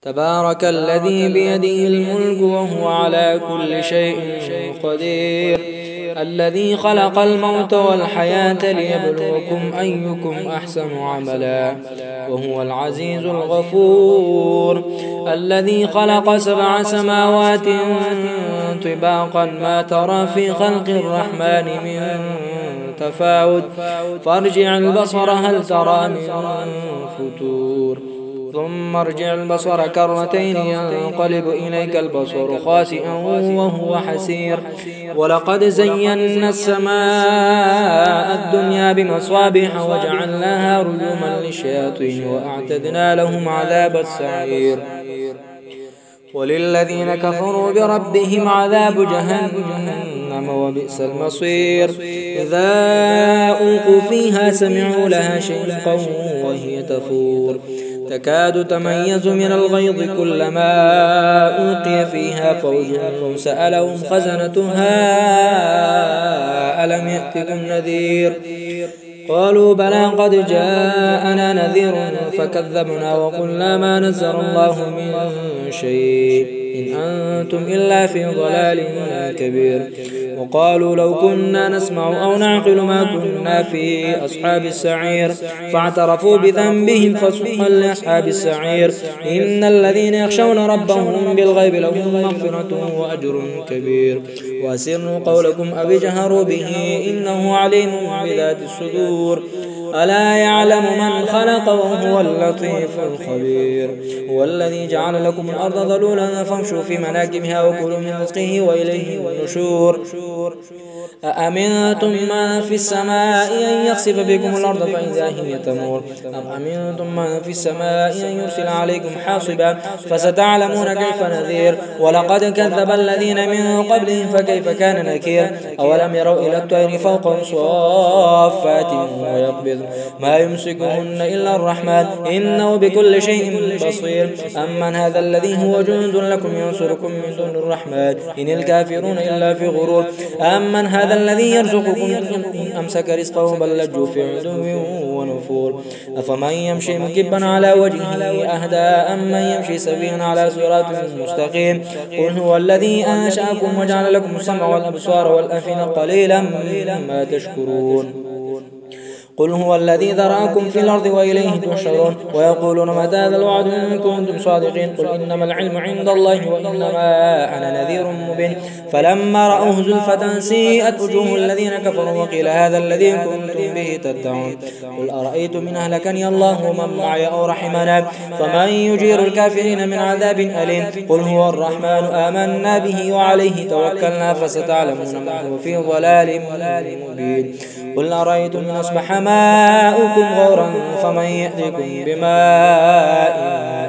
تبارك الذي بيده الملك وهو على كل شيء قدير الذي خلق الموت والحياة ليبلوكم أيكم أحسن عملا وهو العزيز الغفور الذي خلق 7 سماوات طباقا ما ترى في خلق الرحمن من تفاوت فارجع البصر هل ترى من فطور ثم ارجع البصر كرتين ينقلب إليك البصر خاسئا وهو حسير ولقد زينا السماء الدنيا بمصابيح وجعلناها رجوما للشياطين وأعتدنا لهم عذاب السعير وللذين كفروا بربهم عذاب جهنم وبئس المصير إذا ألقوا فيها سمعوا لها شيقا وهي تفور تكاد تميز من الغيظ كلما ألقي فيها فوج سألهم خزنتها ألم يأتكم نذير قالوا بلى قد جاءنا نذير فكذبنا وقلنا ما نزل الله من شيء إن أنتم إلا في ضلال كبير وقالوا لو كنا نسمع أو نعقل ما كنا في أصحاب السعير فاعترفوا بذنبهم فسحقا لأصحاب السعير إن الذين يخشون ربهم بالغيب لهم مغفرة وأجر كبير وأسروا قولكم أو اجهروا به إنه عليم بذات الصدور ألا يعلم من خلق وهو اللطيف الخبير هو الذي جعل لكم الأرض ذلولا فامشوا في مناكبها وكلوا من رزقه وإليه النشور أأمنتم من في السماء أن يخسف بكم الأرض فإذا هي تمور أم أمنتم من في السماء أن يرسل عليكم حاصبا فستعلمون كيف نذير ولقد كذب الذين من قبلهم فكيف كان نكير أولم يروا إلى الطير فوقهم صافات ويقبض ما يمسكهن إلا الرحمن إنه بكل شيء بصير أمن هذا الذي هو جند لكم ينصركم من دون الرحمن إن الكافرون إلا في غرور أمن هذا الذي يرزقكم إن أمسك رزقه بل لجوا في عدو ونفور أفمن يمشي مكبا على وجهه أهدى أم من يمشي سويا على صراط مستقيم قل هو الذي أنشأكم وجعل لكم السمع والأبصار والأفئدة قليلا ما تشكرون قل هو الذي ذرأكم في الأرض وإليه تحشرون ويقولون متى هذا الوعد إن كنتم صادقين قل إنما العلم عند الله وإنما أنا نذير مبين فلما رأوه زلفة سيئت وجوه الذين كفروا وقيل هذا الذي كنتم به تدعون قل أرأيتم إن أهلكني الله ومن معي أو رحمنا فمن يجير الكافرين من عذاب أليم قل هو الرحمن آمنا به وعليه توكلنا فستعلمون من هو في ضلال مبين قل أرأيتم إن أصبح ماؤكم غورا فمن يأتيكم بماء